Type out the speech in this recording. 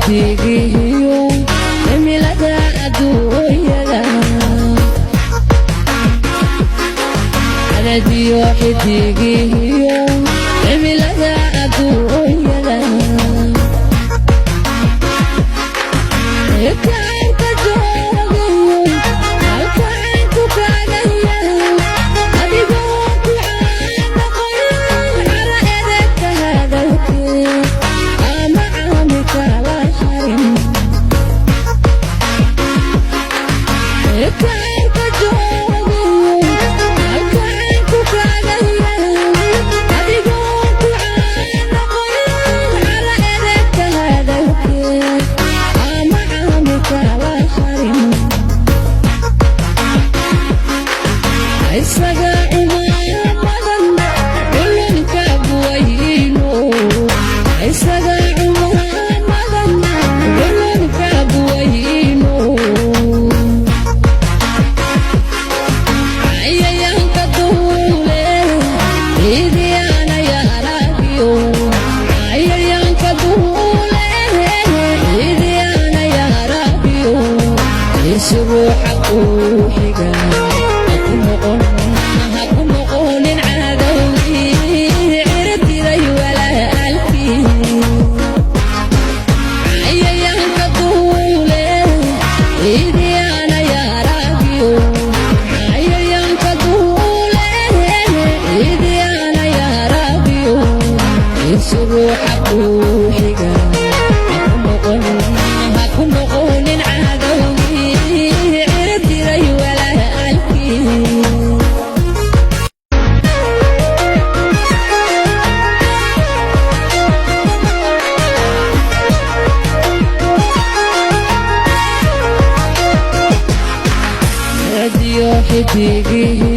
xidigihiyo cimilada adduunyada anadiyo xidigihiyo cimilada adduunyada kaanka joogayo halkaanku kaagaya adigoo ku caanaqoyo cara edegta hadalkee ama caami kala harin kaanka joogayo halkaanku kaagaya adigoo ku caanaqoyo cara edegta hadalkee ama caami kala harin isaga umaamadan dhulunka buwayno isaga umaamadan dhulunka buwayno cayayaanka duule ciidiyaana yaaragiyo cayayaanka duule ciidiyaana yaaragiyo isugu xaqu xiga haku noqonin cadowgii ciribtiday walaalkii cayayaanka duule ciidiyaana yaaragiyo cayayaanka duule ciidiyaana yaaragiyo isugu xaqu xiga haku noqonin cadowgii ciribtiday walaalkii anadiyo xidigihiyo